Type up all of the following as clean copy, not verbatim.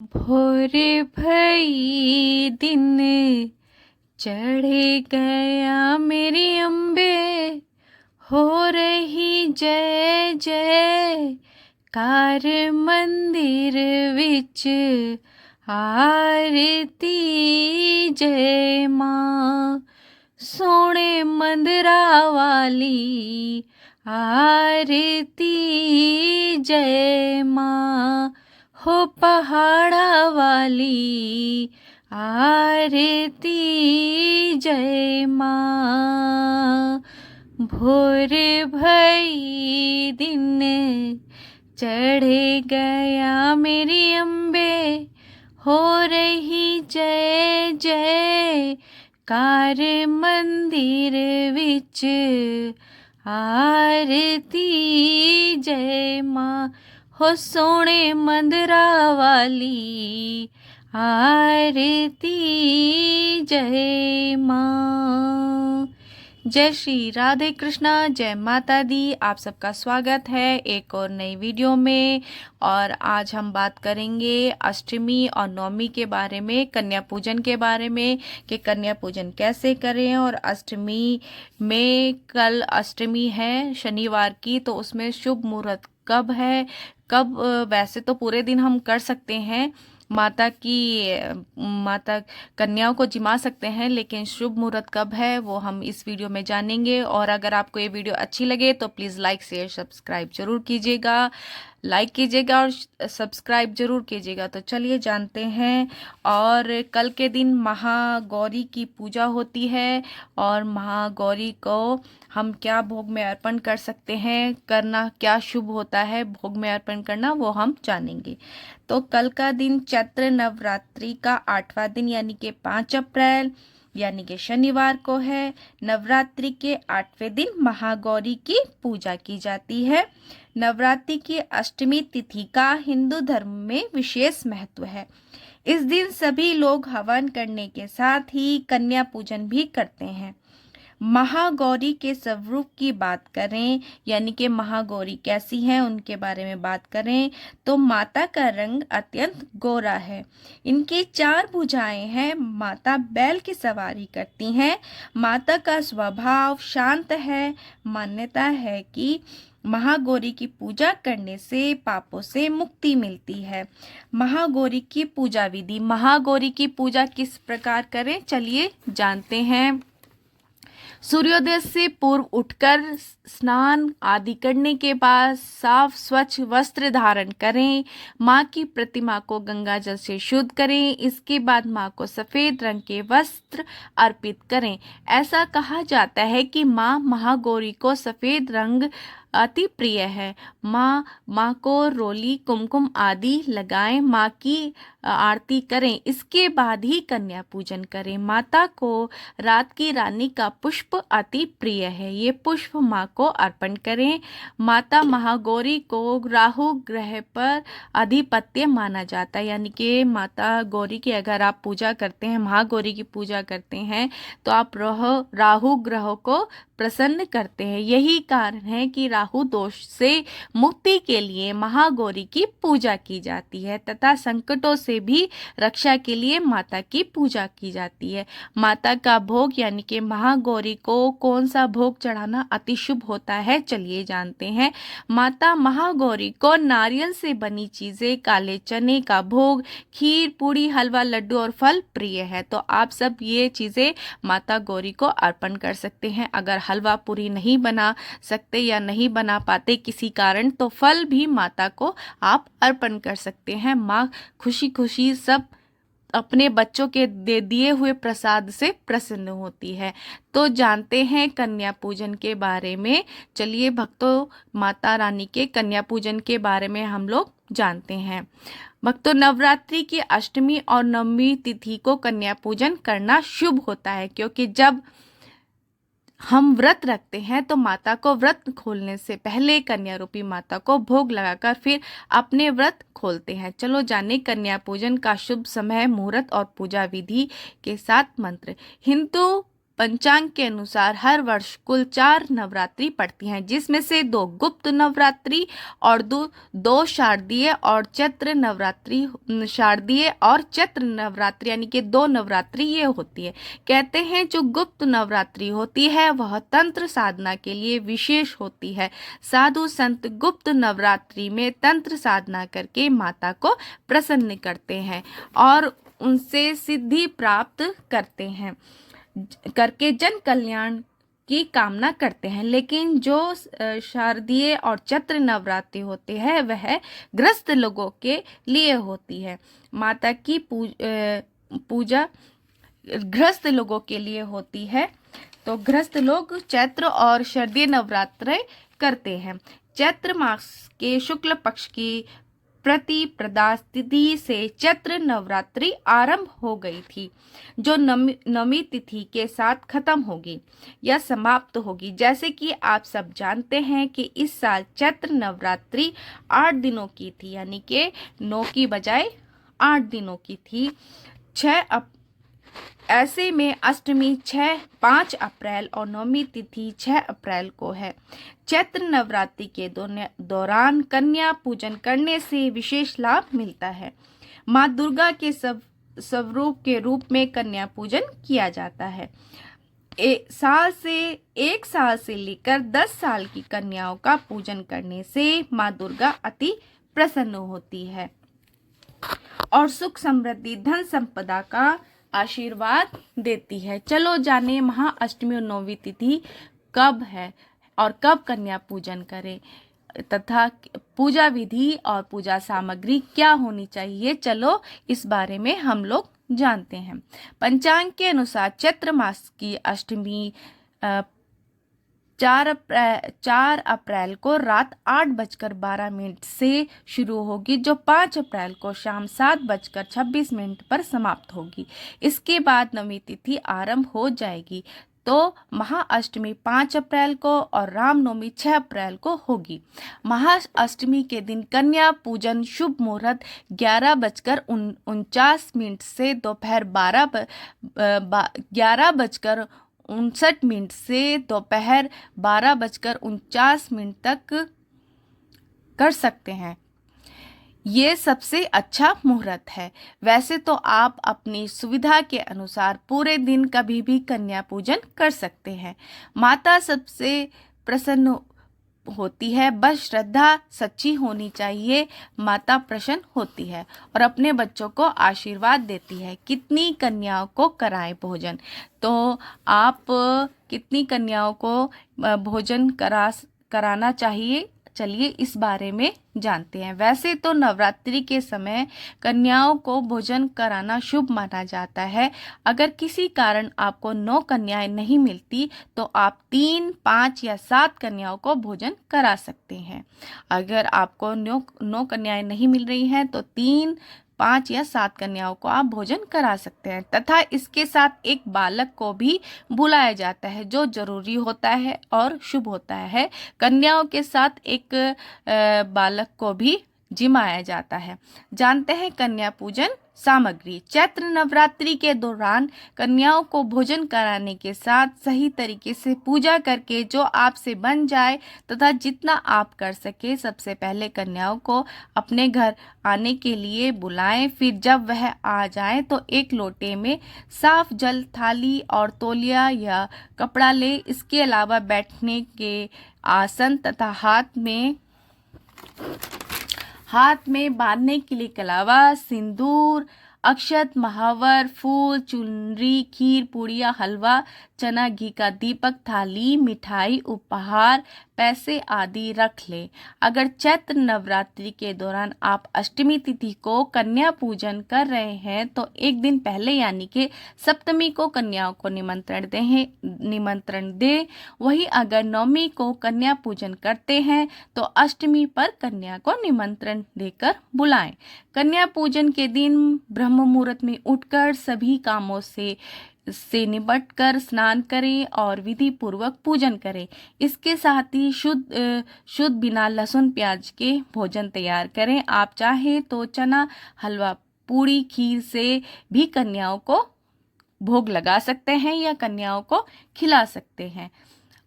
भोर भई दिन चढ़ गया मेरी अम्बे, हो रही जय जय कार मंदिर विच आरती। जय माँ सोने मंदिरा वाली आरती। जय माँ हो पहाड़ा वाली आरती। जय माँ भोर भई दिन चढ़ गया मेरी अम्बे, हो रही जय जय कार मंदिर विच आरती। जय माँ हो सोने मंदिरा वाली आरती। जय माँ। जय श्री राधे कृष्णा, जय माता दी। आप सबका स्वागत है एक और नई वीडियो में। और आज हम बात करेंगे अष्टमी और नवमी के बारे में, कन्या पूजन के बारे में कि कन्या पूजन कैसे करें। और अष्टमी में, कल अष्टमी है शनिवार की, तो उसमें शुभ मुहूर्त कब है, कब वैसे तो पूरे दिन हम कर सकते हैं, माता कन्याओं को जिमा सकते हैं, लेकिन शुभ मुहूर्त कब है वो हम इस वीडियो में जानेंगे। और अगर आपको ये वीडियो अच्छी लगे तो प्लीज़ लाइक शेयर सब्सक्राइब जरूर कीजिएगा, लाइक कीजिएगा और सब्सक्राइब जरूर कीजिएगा। तो चलिए जानते हैं। और कल के दिन महागौरी की पूजा होती है, और महागौरी को हम क्या भोग में अर्पण कर सकते हैं, करना क्या शुभ होता है भोग में अर्पण करना, वो हम जानेंगे। तो कल का दिन चैत्र नवरात्रि का 8वां दिन यानी कि 5 अप्रैल यानी कि शनिवार को है। नवरात्रि के 8वें दिन महागौरी की पूजा की जाती है। नवरात्रि की अष्टमी तिथि का हिंदू धर्म में विशेष महत्व है। इस दिन सभी लोग हवन करने के साथ ही कन्या पूजन भी करते हैं। महागौरी के स्वरूप की बात करें, यानी कि महागौरी कैसी हैं उनके बारे में बात करें, तो माता का रंग अत्यंत गोरा है। इनकी 4 भुजाएं हैं। माता बैल की सवारी करती हैं। माता का स्वभाव शांत है। मान्यता है कि महागौरी की पूजा करने से पापों से मुक्ति मिलती है। महागौरी की पूजा विधि। महागौरी की पूजा किस प्रकार करें, चलिए जानते हैं। सूर्योदय से पूर्व उठकर स्नान आदि करने के बाद साफ स्वच्छ वस्त्र धारण करें। माँ की प्रतिमा को गंगा जल से शुद्ध करें। इसके बाद माँ को सफेद रंग के वस्त्र अर्पित करें। ऐसा कहा जाता है कि माँ महागौरी को सफेद रंग अति प्रिय है। माँ को रोली कुमकुम आदि लगाएं, माँ की आरती करें। इसके बाद ही कन्या पूजन करें। माता को रात की रानी का पुष्प अति प्रिय है। ये पुष्प माँ को अर्पण करें। माता महागौरी को राहु ग्रह पर अधिपत्य माना जाता है, यानी कि माता गौरी की अगर आप पूजा करते हैं, महागौरी की पूजा करते हैं, तो आप राहु ग्रह को प्रसन्न करते हैं। यही कारण है कि राहु दोष से मुक्ति के लिए महागौरी की पूजा की जाती है तथा संकटों से भी रक्षा के लिए माता की पूजा की जाती है। माता का भोग यानी कि महागौरी को कौन सा भोग चढ़ाना अति शुभ होता है, चलिए जानते हैं। माता महागौरी को नारियल से बनी चीजें, काले चने का भोग, खीर, पूड़ी, हलवा, लड्डू और फल प्रिय है। तो आप सब ये चीजें माता गौरी को अर्पण कर सकते हैं। अगर हलवा पूरी नहीं बना सकते या नहीं बना पाते किसी कारण, तो फल भी माता को आप अर्पण कर सकते हैं। माँ खुशी खुशी सब अपने बच्चों के दिए हुए प्रसाद से प्रसन्न होती है। तो जानते हैं कन्या पूजन के बारे में। चलिए भक्तों, माता रानी के कन्या पूजन के बारे में हम लोग जानते हैं। भक्तों, नवरात्रि की अष्टमी और नवमी तिथि को कन्या पूजन करना शुभ होता है, क्योंकि जब हम व्रत रखते हैं तो माता को व्रत खोलने से पहले कन्या रूपी माता को भोग लगाकर फिर अपने व्रत खोलते हैं। चलो जाने कन्या पूजन का शुभ समय, मुहूर्त और पूजा विधि के साथ मंत्र। हिंदू पंचांग के अनुसार हर वर्ष कुल 4 नवरात्रि पड़ती हैं, जिसमें से 2 गुप्त नवरात्रि और दो शारदीय और चैत्र नवरात्रि, शारदीय और चैत्र नवरात्रि यानी कि 2 नवरात्रि ये होती है। कहते हैं जो गुप्त नवरात्रि होती है वह तंत्र साधना के लिए विशेष होती है। साधु संत गुप्त नवरात्रि में तंत्र साधना करके माता को प्रसन्न करते हैं और उनसे सिद्धि प्राप्त करके जन कल्याण की कामना करते हैं। लेकिन जो शारदीय और चैत्र नवरात्रि होते हैं वह ग्रस्त लोगों के लिए होती है। माता की पूजा गृहस्थ लोगों के लिए होती है। तो गृहस्थ लोग चैत्र और शारदीय नवरात्र करते हैं। चैत्र मास के शुक्ल पक्ष की प्रतिपदा तिथि से चैत्र नवरात्रि आरंभ हो गई थी, जो नवमी तिथि के साथ खत्म होगी या समाप्त होगी। जैसे कि आप सब जानते हैं कि इस साल चैत्र नवरात्रि 8 दिनों की थी, यानी कि 9 की बजाय 8 दिनों की थी। ऐसे में अष्टमी 5 अप्रैल और नवमी तिथि 6 अप्रैल को है। चैत्र नवरात्रि के दौरान कन्या पूजन करने से विशेष लाभ मिलता है। माँ दुर्गा के स्वरूप के रूप में कन्या पूजन किया जाता है। 1 साल से लेकर 10 साल की कन्याओं का पूजन करने से माँ दुर्गा अति प्रसन्न होती है और सुख समृद्धि धन संपदा का आशीर्वाद देती है। चलो जाने महाअष्टमी और नौवीं तिथि कब है और कब कन्या पूजन करें तथा पूजा विधि और पूजा सामग्री क्या होनी चाहिए। चलो इस बारे में हम लोग जानते हैं। पंचांग के अनुसार चैत्र मास की अष्टमी 4 अप्रैल को रात 8:12 से शुरू होगी, जो 5 अप्रैल को शाम 7:26 पर समाप्त होगी। इसके बाद नवमी तिथि आरंभ हो जाएगी। तो महाअष्टमी 5 अप्रैल को और रामनवमी 6 अप्रैल को होगी। महाअष्टमी के दिन कन्या पूजन शुभ मुहूर्त 11:49 से दोपहर 11:59 से दोपहर 12:49 तक कर सकते हैं। ये सबसे अच्छा मुहूर्त है। वैसे तो आप अपनी सुविधा के अनुसार पूरे दिन कभी भी कन्या पूजन कर सकते हैं। माता सबसे प्रसन्न होती है, बस श्रद्धा सच्ची होनी चाहिए। माता प्रसन्न होती है और अपने बच्चों को आशीर्वाद देती है। कितनी कन्याओं को कराएं भोजन, तो आप कितनी कन्याओं को भोजन कराना चाहिए, चलिए इस बारे में जानते हैं। वैसे तो नवरात्रि के समय कन्याओं को भोजन कराना शुभ माना जाता है। अगर किसी कारण आपको 9 कन्याएं नहीं मिलती तो आप 3, 5 या 7 कन्याओं को भोजन करा सकते हैं। अगर आपको 9 कन्याएं नहीं मिल रही हैं तो 3, 5 या 7 कन्याओं को आप भोजन करा सकते हैं। तथा इसके साथ एक बालक को भी बुलाया जाता है, जो जरूरी होता है और शुभ होता है। कन्याओं के साथ एक बालक को भी जिमाया जाता है। जानते हैं कन्या पूजन सामग्री। चैत्र नवरात्रि के दौरान कन्याओं को भोजन कराने के साथ सही तरीके से पूजा करके जो आपसे बन जाए तथा जितना आप कर सके, सबसे पहले कन्याओं को अपने घर आने के लिए बुलाएं। फिर जब वह आ जाए तो एक लोटे में साफ जल, थाली और तौलिया या कपड़ा ले। इसके अलावा बैठने के आसन तथा हाथ में बांधने के लिए कलावा, सिंदूर, अक्षत, महावर, फूल, चुनरी, खीर, पूड़िया, हलवा, चना घी का दीपक, थाली, मिठाई, उपहार, पैसे आदि रख ले। अगर चैत्र नवरात्रि के दौरान आप अष्टमी तिथि को कन्या पूजन कर रहे हैं तो एक दिन पहले यानी कि सप्तमी को कन्याओं को निमंत्रण दें। वहीं अगर नवमी को कन्या पूजन करते हैं तो अष्टमी पर कन्या को निमंत्रण देकर बुलाएं। कन्या पूजन के दिन ब्रह्म मुहूर्त में उठकर सभी कामों से निपटकर स्नान करें और विधि पूर्वक पूजन करें। इसके साथ ही शुद्ध बिना लहसुन प्याज के भोजन तैयार करें। आप चाहें तो चना, हलवा, पूड़ी, खीर से भी कन्याओं को भोग लगा सकते हैं या कन्याओं को खिला सकते हैं।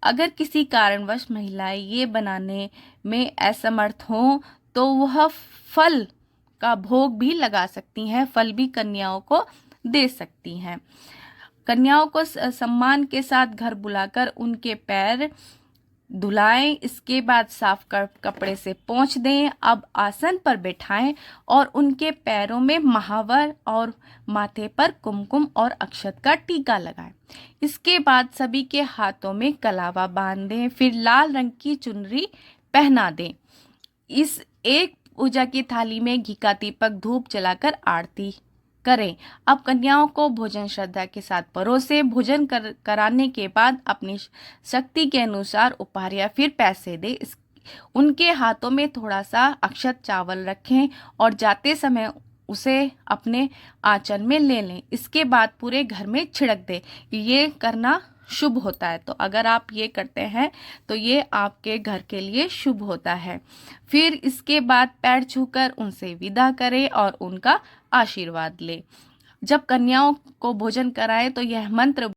अगर किसी कारणवश महिलाएं ये बनाने में असमर्थ हों तो वह फल का भोग भी लगा सकती हैं, फल भी कन्याओं को दे सकती हैं। कन्याओं को सम्मान के साथ घर बुलाकर उनके पैर धुलाएं, इसके बाद साफ कपड़े से पोंछ दें। अब आसन पर बैठाएं और उनके पैरों में महावर और माथे पर कुमकुम और अक्षत का टीका लगाएं। इसके बाद सभी के हाथों में कलावा बांध दें, फिर लाल रंग की चुनरी पहना दें। इस एक पूजा की थाली में घी का दीपक धूप जलाकर आरती करें। अब कन्याओं को भोजन श्रद्धा के साथ परोसे। भोजन कराने के बाद अपनी शक्ति के अनुसार उपहार या फिर पैसे दें। उनके हाथों में थोड़ा सा अक्षत चावल रखें और जाते समय उसे अपने आंचल में ले लें। इसके बाद पूरे घर में छिड़क दें। ये करना शुभ होता है, तो अगर आप ये करते हैं तो ये आपके घर के लिए शुभ होता है। फिर इसके बाद पैर छूकर उनसे विदा करें और उनका आशीर्वाद लें। जब कन्याओं को भोजन कराएं तो यह मंत्र